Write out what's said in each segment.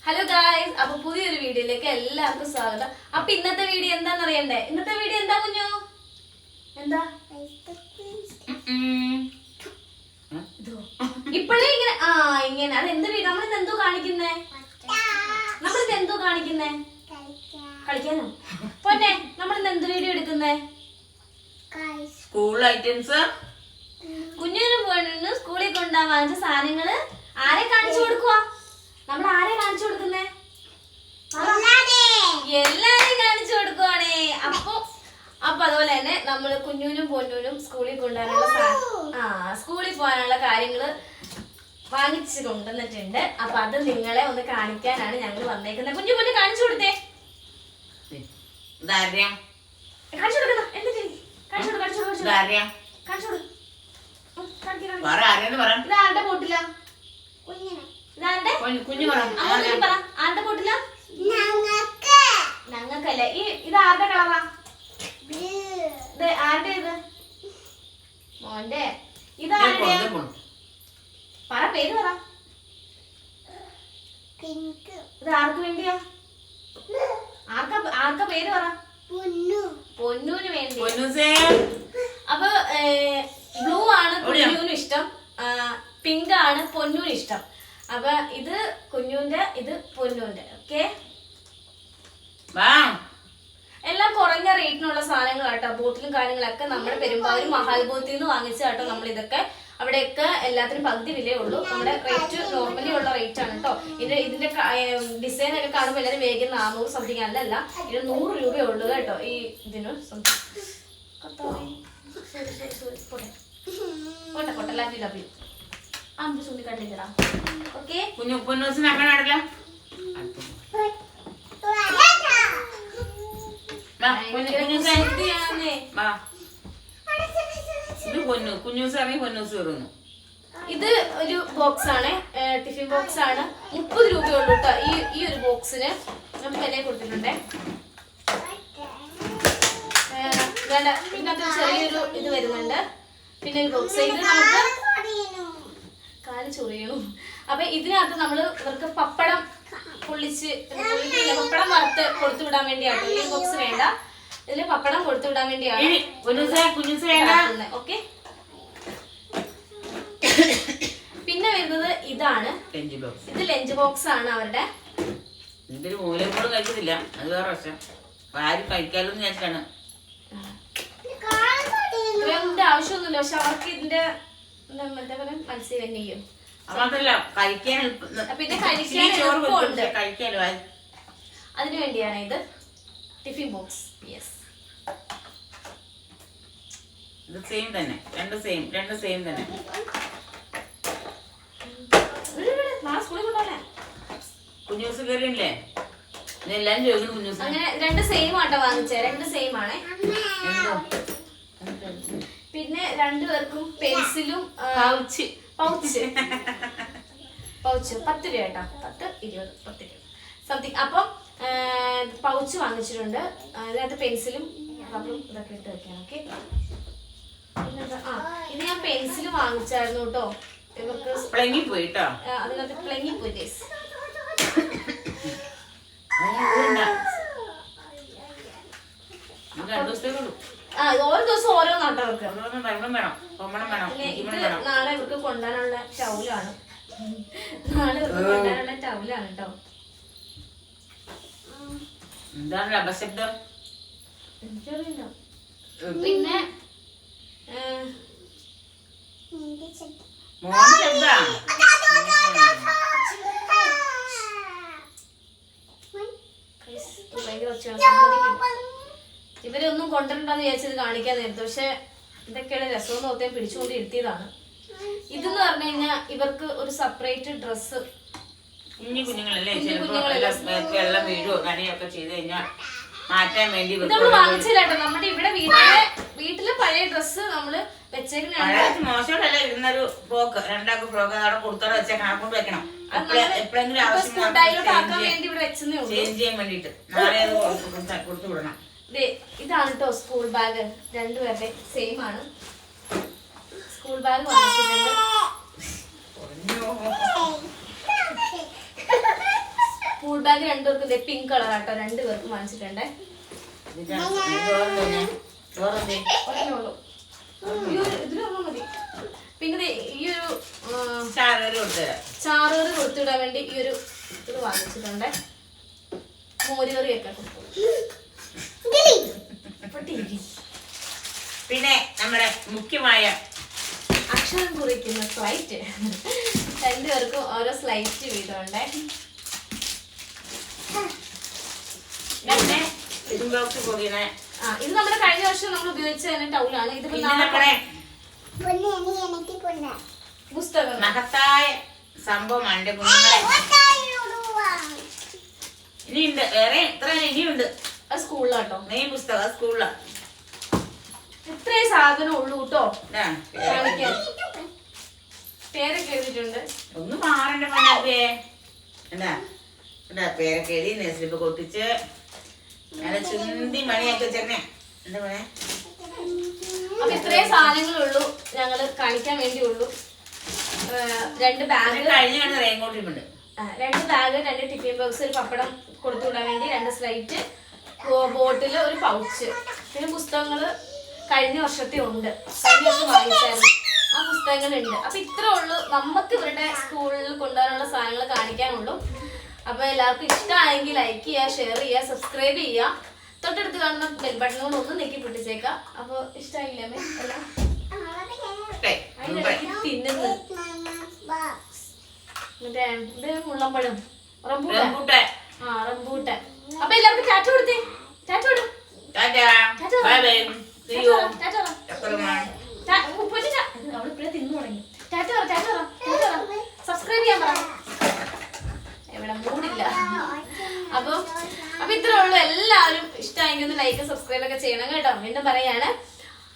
Hello guys, അപ്പൊ പുതിയൊരു വീഡിയോയിലേക്ക് എല്ലാവർക്കും സ്വാഗതം. അപ്പൊ ഇന്നത്തെ വീഡിയോ എന്താന്ന് അറിയണ്ടേ? ഇന്നത്തെ വീഡിയോ എന്താ കുഞ്ഞു? എന്താ ഇപ്പഴേ ഇങ്ങനെ അതെന്ത് വീഡിയോ? നമ്മളിത് എന്തോ കാണിക്കുന്നേ? കളിക്കാനോ? പൊന്നെ, നമ്മളിന്ന് എന്ത് വീഡിയോ എടുക്കുന്നേ? School items. കുഞ്ഞിനും പോയിന് സ്കൂളിൽ കൊണ്ടുപോകാൻ വാങ്ങിച്ച സാധനങ്ങള് ആരെ കാണിച്ചു കൊടുക്കുവാ? നമ്മൾ ആരെ കാണിച്ചു കൊടുക്കുന്നേ? എല്ലാരെയും കാണിച്ചു കൊടുക്കുവാണേ. അപ്പൊ അതുപോലെ തന്നെ നമ്മള് കുഞ്ഞൂനും പൊന്നൂനും സ്കൂളിൽ കൊണ്ടുപോകാനുള്ള സ്കൂളിൽ പോകാനുള്ള കാര്യങ്ങള് വാങ്ങിച്ചു കൊണ്ടുവന്നിട്ടുണ്ട്. അപ്പൊ അത് നിങ്ങളെ ഒന്ന് കാണിക്കാനാണ് ഞങ്ങൾ വന്നേക്കുന്നത്. കുഞ്ഞു പൊന്നു കാണിച്ചു കൊടുത്തേ. കാണിച്ചു കൊടുക്കുന്ന ഇതാരുടെ ബോട്ടിലാ? ആരുടെ ബോട്ടിലാ? ഞങ്ങൾക്കല്ലേ. ഇത് ആരുടെ കളറാ? ഇത് ആരുടെ? ഇത് മോന്റെ. ഇതാരുടെ? പറ, പേര് പറ. ഇത് ആർക്ക് വേണ്ടിയാ? ആർക്കാ പേര് പറ? പൊന്നൂന് വേണ്ടി. അപ്പൊ ബ്ലൂ ആണ് കുഞ്ഞൂന് ഇഷ്ടം, പിങ്ക് ആണ് പൊന്നൂന് ഇഷ്ടം. അപ്പൊ ഇത് കുഞ്ഞൂന്റെ, ഇത് പൊന്നൂന്റെ. ഓക്കെ, എല്ലാം കുറഞ്ഞ റേറ്റിനുള്ള സാധനങ്ങൾ കേട്ടോ. ബോട്ടിലും കാര്യങ്ങളൊക്കെ നമ്മുടെ പെരുമ്പാവൂർ മഹാൽബോത്തിൽ നിന്ന് വാങ്ങിച്ച കേട്ടോ. നമ്മൾ ഇതൊക്കെ അവിടെയൊക്കെ എല്ലാത്തിനും പകുതി വിലയേ ഉള്ളൂ. നമ്മുടെ റേറ്റ് നോർമലി ഉള്ള റേറ്റ് ആണ് കേട്ടോ. ഇതിന്റെ ഡിസൈൻ ഒക്കെ കാണുമ്പോൾ എല്ലാവരും വേഗം 400 സംതിങ് അല്ലല്ല, ഇത് 100 രൂപയേ ഉള്ളൂ കേട്ടോ. ഈ ഇതിന് ചൂണ്ടിക്കണ്ടില്ലടാ. ഓക്കെ, ഇത് ഒരു ബോക്സ് ആണ്, ടിഫിൻ ബോക്സ് ആണ്. 30 രൂപയുള്ളൂ കേട്ടോ ഈ ഒരു ബോക്സിന്. നമുക്ക് വില കൊടുത്തിട്ടുണ്ടേ. ഇതിനകത്ത് ചെറിയൊരു ഇത് വരുന്നുണ്ട്. പിന്നെ ഒരു ബോക്സ്, ഇത് നമുക്ക് കാല് ചൊറിയണം. അപ്പൊ ഇതിനകത്ത് നമ്മള് ഇവർക്ക് പപ്പടം പപ്പടം വറുത്ത് കൊടുത്തു വിടാൻ വേണ്ടിയാണ്. ഈ ബോക്സ് വേണ്ട, ഇതില് പപ്പടം കൊടുത്തു വിടാൻ വേണ്ടിയാണ്. ഓക്കെ, പിന്നെ വരുന്നത് ഇതാണ്. ഇത് ലഞ്ച് ബോക്സ് ആണ് അവരുടെ. ആവശ്യമൊന്നുമില്ല, പക്ഷെ അവർക്ക് ഇതിന്റെ മനസ്സിൽ തന്നെ ചെയ്യും. പിന്നെ കഴിക്കാൻ അതിനു വേണ്ടിയാണ് ഇത് ടിഫിൻ ബോക്സ്. യെസ്, സെയിം തന്നെ, രണ്ട് സെയിം തന്നെ. കുഞ്ഞൂസ് കയറിയില്ലേ? എല്ലാം ചോദിക്കണം കുഞ്ഞൂസ്. അങ്ങനെ രണ്ട് സെയിം ആട്ടോ വാങ്ങിച്ചേ, രണ്ട് സെയിം ആണ്. പിന്നെ രണ്ടുപേർക്കും പെൻസിലും പൗച്ച് 10 രൂപ കേട്ടോ. 10, 20, 10 രൂപ സംതിങ്. അപ്പം പൗച്ച് വാങ്ങിച്ചിട്ടുണ്ട്. അതിനകത്ത് പെൻസിലും റബ്ബറും ഇതൊക്കെ ഇട്ട് വെക്കാം. ഓക്കെ, ഇത് ഞാൻ പെൻസിൽ വാങ്ങിച്ചായിരുന്നു കേട്ടോ. ഇവർക്ക് അതിനകത്ത് പ്ലങ്ങിപ്പോയി. ഓരോ ദിവസം ഓരോന്നാട്ടോ അവർക്ക്. ഇത് നാളെ ഇവർക്ക് കൊണ്ടുപോകാനുള്ള ടൗലാണ്. കേട്ടോ. എനിക്കറിയില്ല. പിന്നെ ഇവരൊന്നും കൊണ്ടുവരണ്ടെന്ന് വിചാരിച്ചത് കാണിക്കാൻ നേരത്തെ, പക്ഷെ ഇതൊക്കെയാണ് രസമെന്ന് ഓർത്തേ പിടിച്ചുകൊണ്ട് ഇരുത്തിയതാണ്. ഇതെന്ന് പറഞ്ഞു കഴിഞ്ഞാൽ ഇവർക്ക് ഒരു സെപ്പറേറ്റ് ഡ്രസ്സ്. നമ്മൾ വാങ്ങിച്ചില്ല കേട്ടോ. നമ്മുടെ ഇവിടെ വീട്ടിലെ പഴയ ഡ്രസ്സ് നമ്മള് മോശമല്ല. ഫ്രോക്ക്, രണ്ടാൾക്ക് ഫ്രോക്ക് അവിടെ കൊടുത്തോടെ വെച്ചാൽ കണക്കൊണ്ട് വെക്കണം. എപ്പോഴെങ്കിലും ചേഞ്ച് ചെയ്യാൻ വേണ്ടിട്ട് നാളെ അത് കൊടുത്തു വിടണം. ഇതാണ് കേട്ടോ സ്കൂൾ ബാഗ്. രണ്ടുപേരുടെ സെയിം ആണ്. സ്കൂൾ ബാഗ് വാങ്ങിച്ചിട്ടുണ്ട്. ബാഗ് രണ്ടുപേർക്കും പിങ്ക് കളർ ആട്ടോ രണ്ടുപേർക്കും വാങ്ങിച്ചിട്ടുണ്ടേ. ഒരെണ്ണേ ഉള്ളൂ. ഇതിലൊന്നും മതി. പിന്നെ ഈ ഒരു ചാറുകറി കൊടുത്തിടാൻ വേണ്ടി ഈ ഒരു ഇത് വാങ്ങിച്ചിട്ടുണ്ട്. മോരുകറിയൊക്കെ പിന്നെ നമ്മുടെ മുഖ്യമായ അക്ഷരം കുറിക്കുന്ന സ്ലൈറ്റ് രണ്ടുപേർക്കും ഓരോ സ്ലൈറ്റ് വീതമുണ്ടേ. ഇത് നമ്മുടെ കഴിഞ്ഞ വർഷം നമ്മൾ ഉപയോഗിച്ച തന്നെ ടൗലാണ്. ഇത് നമ്മുടെ പുസ്തകം മഹത്തായ സംഭവമാണ് കുഞ്ഞുങ്ങളെ. ഇനിയുണ്ട് വേറെ എത്ര ഇനിയുണ്ട്. അത് സ്കൂളിലാട്ടോ. നീ പുസ്തകം സ്കൂളിലാ. ഇത്രേ സാധനം ഉള്ളൂ കേട്ടോ. പേരൊക്കെ എഴുതിയിട്ടുണ്ട്. ഒന്ന് മാറണ്ട മണേ. എന്താ എന്താ പേരൊക്കെ എഴുതി നെസ്ലിപ്പ് കൊട്ടിച്ച് നല്ല ചുന്തി മണിയൊക്കെ വെച്ചേക്കണേ. എന്താ പറയാ? അപ്പൊ ഇത്രയും സാധനങ്ങളുള്ളൂ ഞങ്ങള് കാണിക്കാൻ വേണ്ടിയുള്ളൂ. 2 ബാഗ് കഴിഞ്ഞ റെയിൻകോട്ടിട്ടുണ്ട്. 2 ബാഗ്, 2 ടിഫിൻ ബോക്സ്, ഒരു പപ്പടം കൊടുത്തു വിടാൻ വേണ്ടി 2 സ്ലൈറ്റ്, ബോട്ടില്, ഒരു പൗച്ച്. പിന്നെ പുസ്തകങ്ങള് കഴിഞ്ഞ വർഷത്തെ ഉണ്ട്. കഴിഞ്ഞ വർഷം വാങ്ങിച്ചായിരുന്നു. ആ പുസ്തകങ്ങളുണ്ട്. അപ്പൊ ഇത്രേ ഉള്ളൂ നമുക്ക് ഇവരുടെ സ്കൂളിൽ കൊണ്ടുവരാനുള്ള സാധനങ്ങൾ കാണിക്കാനുള്ളൂ. അപ്പൊ എല്ലാവർക്കും ഇഷ്ടമാണെങ്കിൽ ലൈക്ക് ചെയ്യുക, ഷെയർ ചെയ്യുക, സബ്സ്ക്രൈബ് ചെയ്യുക. തൊട്ടടുത്ത് കാണുന്ന ബെൽ ബട്ടണുകൾ ഒന്ന് നെക്കി പൊട്ടിച്ചേക്കാം. അപ്പൊ ഇഷ്ടമായില്ലേ എല്ലാം തിന്നുന്നത് മറ്റേ മുള്ളമ്പഴം റംബൂട്ടാൻ. റംബൂട്ടാൻ. അപ്പൊ എല്ലാവർക്കും ടാറ്റ കൊടുത്തേ. ടാറ്റ കൊടു. അവളിപ്പോഴേ തിന്നു തുടങ്ങി. ടാറ്റ പറ, ടാറ്റ പറ, ടാറ്റ പറ. സബ്സ്ക്രൈബ് ചെയ്യാൻ പറ. എവിടെ മൂടില്ല. അപ്പൊ ഇത്രേ ഉള്ളൂ. എല്ലാവരും ഇഷ്ടമായെങ്കിൽ ഒന്ന് ലൈക്ക് സബ്സ്ക്രൈബ് ഒക്കെ ചെയ്യണം കേട്ടോ. വീണ്ടും പറയാണ്.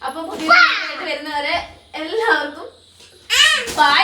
അപ്പൊ പുതിയ വരുന്നവരെ എല്ലാവർക്കും ബൈ.